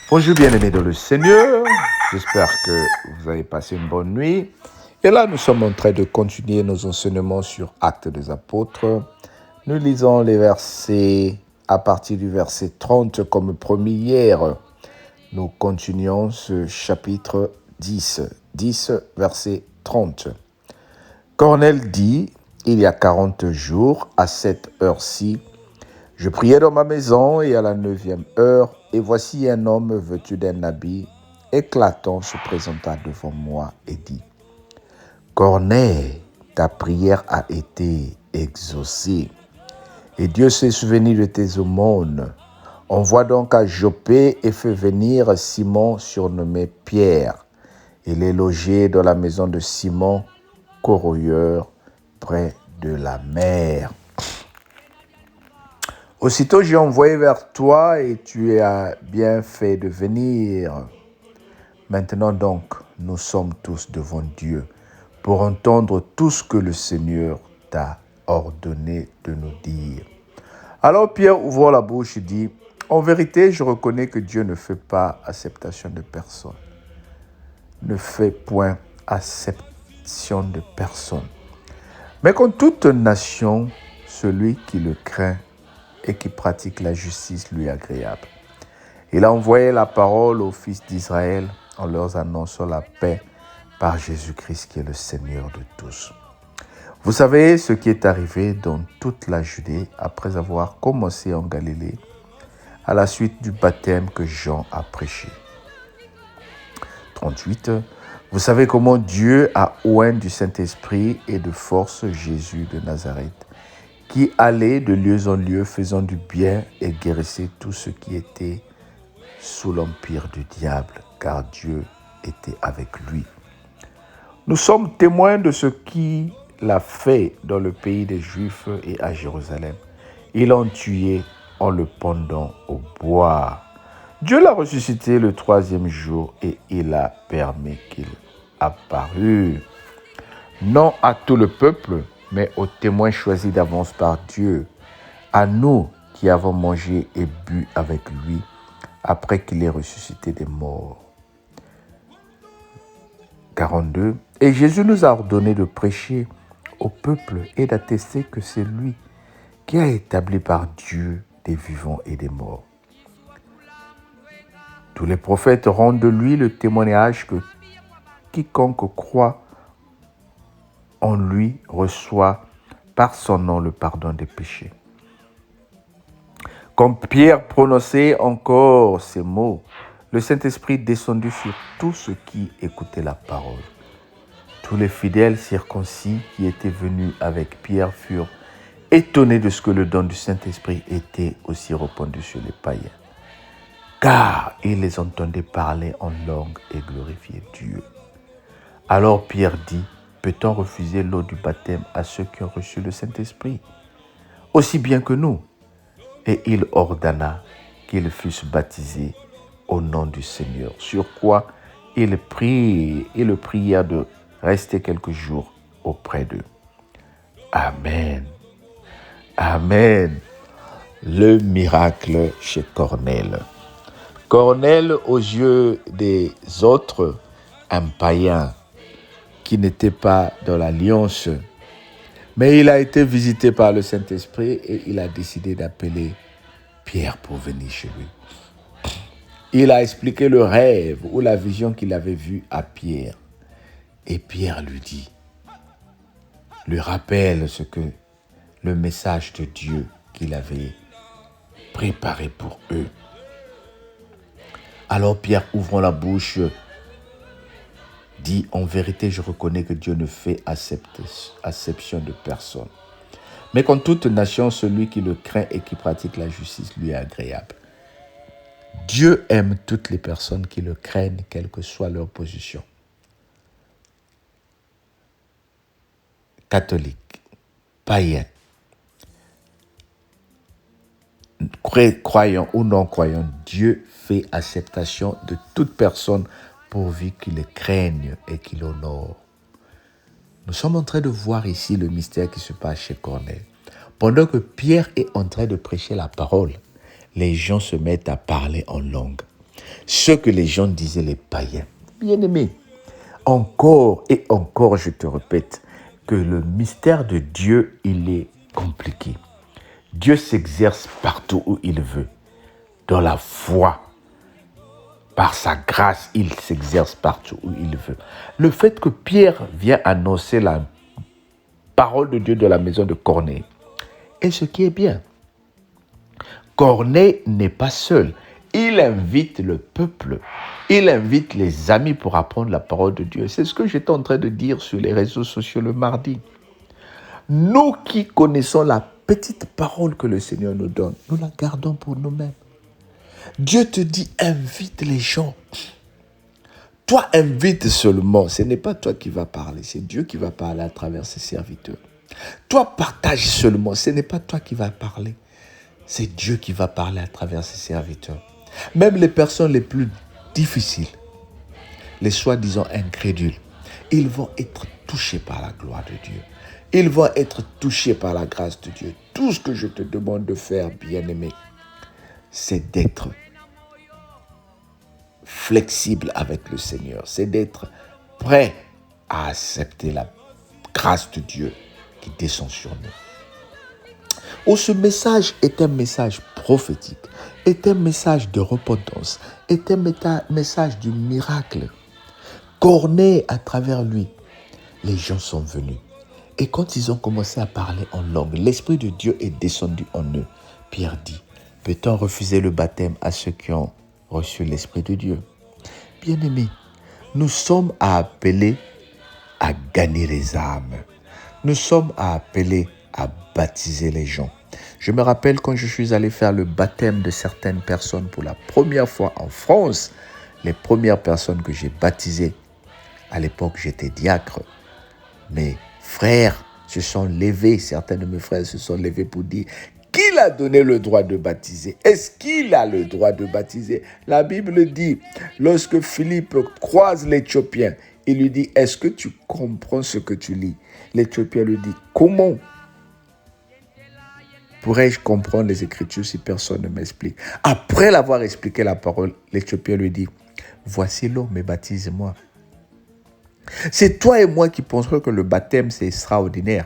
Bonjour bien-aimés dans le Seigneur, j'espère que vous avez passé une bonne nuit. Et là, nous sommes en train de continuer nos enseignements sur Actes des Apôtres. Nous lisons les versets à partir du verset 30 comme promis hier. Nous continuons ce chapitre 10, verset 30. Corneille dit, il y a 40 jours, à cette heure-ci, je priais dans ma maison et à la 9e heure, et voici un homme vêtu d'un habit éclatant se présenta devant moi et dit, Corneille, ta prière a été exaucée, et Dieu s'est souvenu de tes aumônes. Envoie donc à Joppé et fais venir Simon surnommé Pierre. Il est logé dans la maison de Simon, corroyeur, près de la mer. Aussitôt j'ai envoyé vers toi et tu as bien fait de venir. Maintenant donc, nous sommes tous devant Dieu pour entendre tout ce que le Seigneur t'a ordonné de nous dire. Alors Pierre ouvre la bouche et dit, en vérité, je reconnais que Dieu ne fait pas acceptation de personne. Ne fait point acception de personne. Mais qu'en toute nation, celui qui le craint et qui pratique la justice lui est agréable. Il a envoyé la parole aux fils d'Israël en leur annonçant la paix par Jésus-Christ qui est le Seigneur de tous. Vous savez ce qui est arrivé dans toute la Judée après avoir commencé en Galilée à la suite du baptême que Jean a prêché. 38. Vous savez comment Dieu a oint du Saint-Esprit et de force Jésus de Nazareth, qui allait de lieu en lieu faisant du bien et guérissait tous ceux qui étaient sous l'empire du diable, car Dieu était avec lui. Nous sommes témoins de ce qu'il a fait dans le pays des Juifs et à Jérusalem. Ils l'ont tué en le pendant au bois. Dieu l'a ressuscité le 3e jour et il a permis qu'il apparût, non à tout le peuple, mais aux témoins choisis d'avance par Dieu, à nous qui avons mangé et bu avec lui après qu'il ait ressuscité des morts. 42. Et Jésus nous a ordonné de prêcher au peuple et d'attester que c'est lui qui a établi par Dieu des vivants et des morts. Tous les prophètes rendent de lui le témoignage que quiconque croit en lui reçoit par son nom le pardon des péchés. Comme Pierre prononçait encore ces mots, le Saint-Esprit descendit sur tous ceux qui écoutaient la parole. Tous les fidèles circoncis qui étaient venus avec Pierre furent étonnés de ce que le don du Saint-Esprit était aussi répandu sur les païens, car ils les entendaient parler en langue et glorifier Dieu. Alors Pierre dit, peut-on refuser l'eau du baptême à ceux qui ont reçu le Saint-Esprit, aussi bien que nous? Et il ordonna qu'ils fussent baptisés au nom du Seigneur. Sur quoi il le pria de rester quelques jours auprès d'eux. Amen. Amen. Le miracle chez Corneille. Corneille, aux yeux des autres, un païen qui n'était pas dans l'alliance, mais il a été visité par le Saint-Esprit et il a décidé d'appeler Pierre pour venir chez lui. Il a expliqué le rêve ou la vision qu'il avait vue à Pierre. Et Pierre lui rappelle le message de Dieu qu'il avait préparé pour eux. Alors Pierre, ouvrant la bouche, dit, en vérité, je reconnais que Dieu ne fait acception de personne. Mais qu'en toute nation, celui qui le craint et qui pratique la justice lui est agréable. Dieu aime toutes les personnes qui le craignent, quelle que soit leur position. Catholique, païen, croyant ou non croyant, Dieu fait acceptation de toute personne pourvu qu'il le craigne et qu'il l'honore. Nous sommes en train de voir ici le mystère qui se passe chez Corneille. Pendant que Pierre est en train de prêcher la parole, les gens se mettent à parler en langue. Ce que les gens disaient, les païens. Bien-aimé, encore et encore, je te répète, que le mystère de Dieu, il est compliqué. Dieu s'exerce partout où il veut. Dans la foi, par sa grâce, il s'exerce partout où il veut. Le fait que Pierre vient annoncer la parole de Dieu de la maison de Corneille est ce qui est bien. Corneille n'est pas seul. Il invite le peuple. Il invite les amis pour apprendre la parole de Dieu. C'est ce que j'étais en train de dire sur les réseaux sociaux le mardi. Nous qui connaissons la petite parole que le Seigneur nous donne, nous la gardons pour nous-mêmes. Dieu te dit, invite les gens. Toi, invite seulement. Ce n'est pas toi qui vas parler, c'est Dieu qui va parler à travers ses serviteurs. Toi, partage seulement. Ce n'est pas toi qui vas parler, c'est Dieu qui va parler à travers ses serviteurs. Même les personnes les plus difficiles, les soi-disant incrédules, ils vont être touchés par la gloire de Dieu. Ils vont être touchés par la grâce de Dieu. Tout ce que je te demande de faire, bien-aimé, c'est d'être flexible avec le Seigneur. C'est d'être prêt à accepter la grâce de Dieu qui descend sur nous. Oh, ce message est un message prophétique, est un message de repentance, est un message du miracle. Corneille, à travers lui, les gens sont venus. Et quand ils ont commencé à parler en langue, l'Esprit de Dieu est descendu en eux. Pierre dit, peut-on refuser le baptême à ceux qui ont reçu l'Esprit de Dieu? Bien-aimés, nous sommes appelés à gagner les âmes. Nous sommes appelés à baptiser les gens. Je me rappelle quand je suis allé faire le baptême de certaines personnes pour la première fois en France, les premières personnes que j'ai baptisées, à l'époque j'étais diacre, mes frères se sont levés, certains de mes frères se sont levés pour dire qui l'a donné le droit de baptiser. Est-ce qu'il a le droit de baptiser? La Bible dit, lorsque Philippe croise l'Éthiopien, il lui dit, est-ce que tu comprends ce que tu lis? L'Éthiopien lui dit, comment pourrais-je comprendre les Écritures si personne ne m'explique? Après l'avoir expliqué la parole, l'Éthiopien lui dit, voici l'eau, mais baptise-moi. C'est toi et moi qui penserons que le baptême, c'est extraordinaire.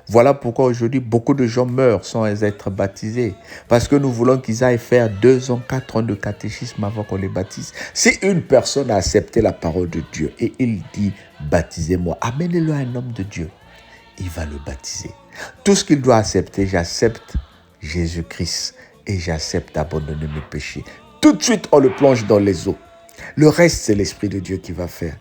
Voilà pourquoi aujourd'hui, beaucoup de gens meurent sans être baptisés. Parce que nous voulons qu'ils aillent faire 2 ans, 4 ans de catéchisme avant qu'on les baptise. Si une personne a accepté la parole de Dieu et il dit, baptisez-moi, amenez-le à un homme de Dieu. Il va le baptiser. Tout ce qu'il doit accepter, j'accepte Jésus-Christ et j'accepte d'abandonner mes péchés. Tout de suite, on le plonge dans les eaux. Le reste, c'est l'Esprit de Dieu qui va faire.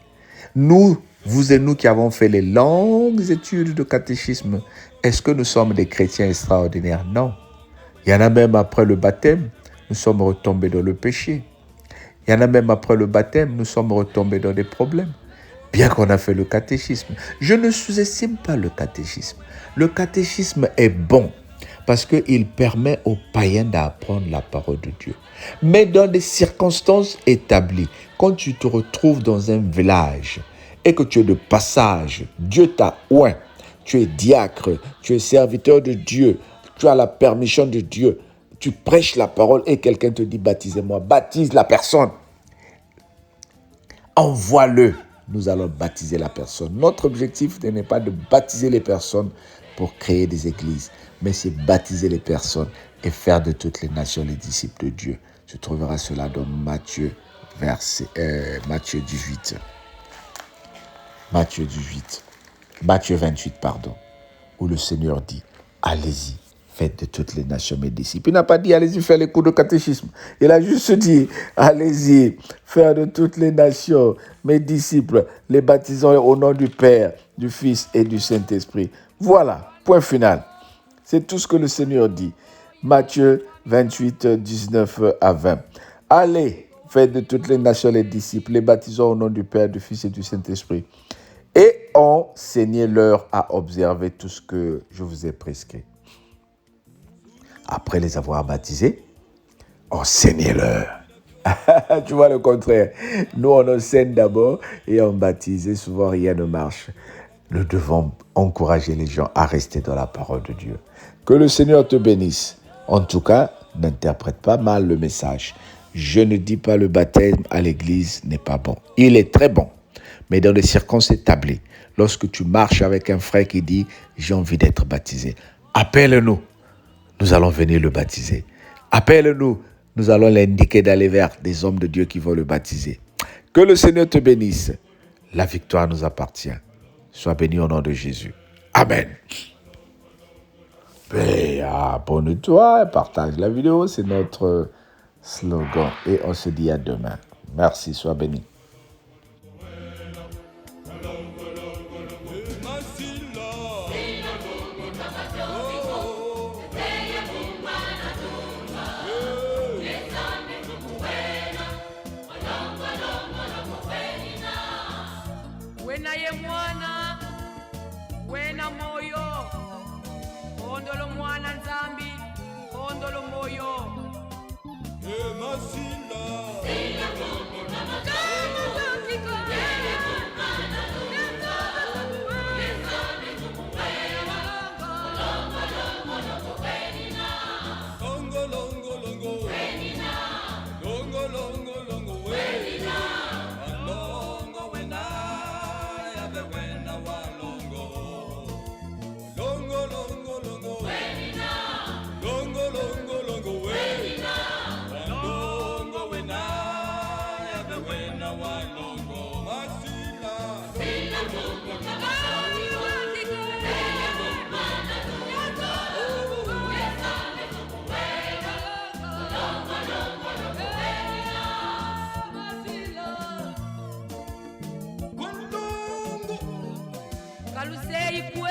Nous, vous et nous qui avons fait les longues études de catéchisme, est-ce que nous sommes des chrétiens extraordinaires? Non. Il y en a même après le baptême, nous sommes retombés dans le péché. Il y en a même après le baptême, nous sommes retombés dans des problèmes. Bien qu'on a fait le catéchisme. Je ne sous-estime pas le catéchisme. Le catéchisme est bon parce qu'il permet aux païens d'apprendre la parole de Dieu. Mais dans des circonstances établies, quand tu te retrouves dans un village et que tu es de passage, Dieu t'a oint, tu es diacre, tu es serviteur de Dieu, tu as la permission de Dieu, tu prêches la parole et quelqu'un te dit baptisez-moi, baptise la personne. Envoie-le, nous allons baptiser la personne. Notre objectif n'est pas de baptiser les personnes pour créer des églises, mais c'est baptiser les personnes et faire de toutes les nations les disciples de Dieu. Tu trouveras cela dans Matthieu 28, où le Seigneur dit, allez-y, faites de toutes les nations mes disciples. Il n'a pas dit, allez-y, faire les cours de catéchisme. Il a juste dit, allez-y, faire de toutes les nations mes disciples, les baptisant au nom du Père, du Fils et du Saint-Esprit. Voilà, point final. C'est tout ce que le Seigneur dit. Matthieu 28, 19 à 20. Allez, faites de toutes les nations les disciples, les baptisant au nom du Père, du Fils et du Saint-Esprit. Et enseignez-leur à observer tout ce que je vous ai prescrit. Après les avoir baptisés, enseignez-leur. Tu vois le contraire. Nous, on enseigne d'abord et on baptise. Et souvent, rien ne marche. Nous devons encourager les gens à rester dans la parole de Dieu. Que le Seigneur te bénisse. En tout cas, n'interprète pas mal le message. Je ne dis pas le baptême à l'église n'est pas bon. Il est très bon, mais dans des circonstances établies. Lorsque tu marches avec un frère qui dit « j'ai envie d'être baptisé », appelle-nous, nous allons venir le baptiser. Appelle-nous, nous allons l'indiquer d'aller vers des hommes de Dieu qui vont le baptiser. Que le Seigneur te bénisse. La victoire nous appartient. Sois béni au nom de Jésus. Amen. Et abonne-toi, partage la vidéo, c'est notre slogan. Et on se dit à demain. Merci, sois béni. Wena ye mwana, wena moyo, ondolo mwana nzambi, ondolo moyo. Masila, sila mungu mama tongo, Kalusei kwe,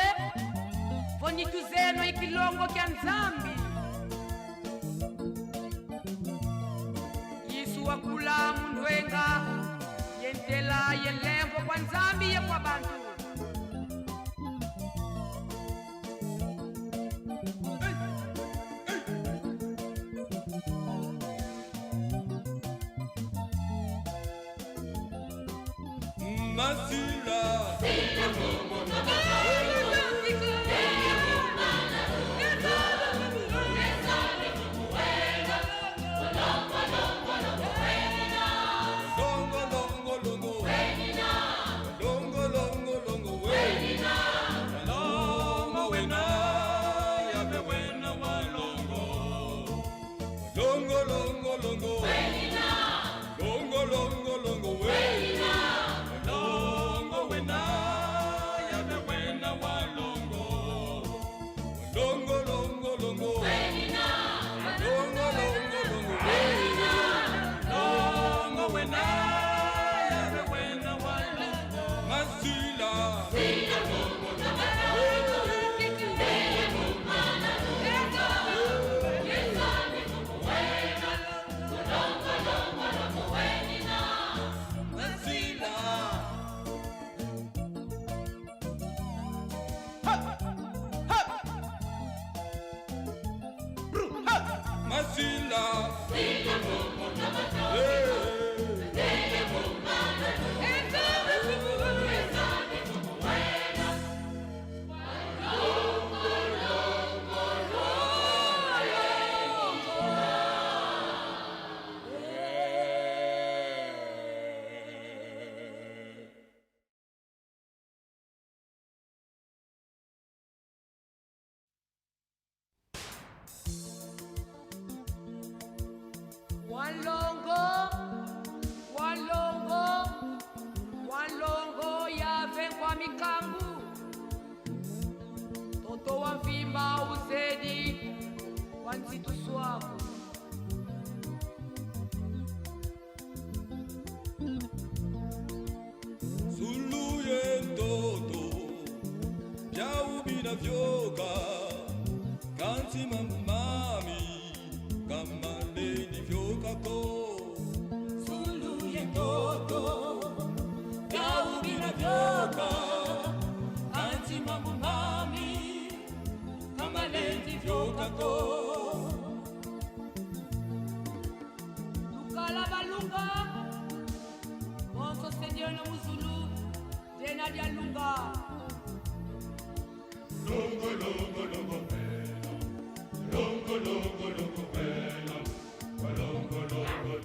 vonitu zeno ikilongo kya nzambi. Yesu wakula mundwenga, yentela yelengo kwa nzambi ye kwa bantu. Masila, sila mungu mama. Walongo ya vengwa mikangu, toto wa mvimba uzedi wa nzitu swaku. Suluye toto, ya ubina vyoka, kanti mamami, kama lady vyoka ko. Lukala balunga, Bonso Seigneur no Muzulu, Jena dia lunga. Longo, longo, longo, bella. Longo, longo, longo, bella. Longo, longo,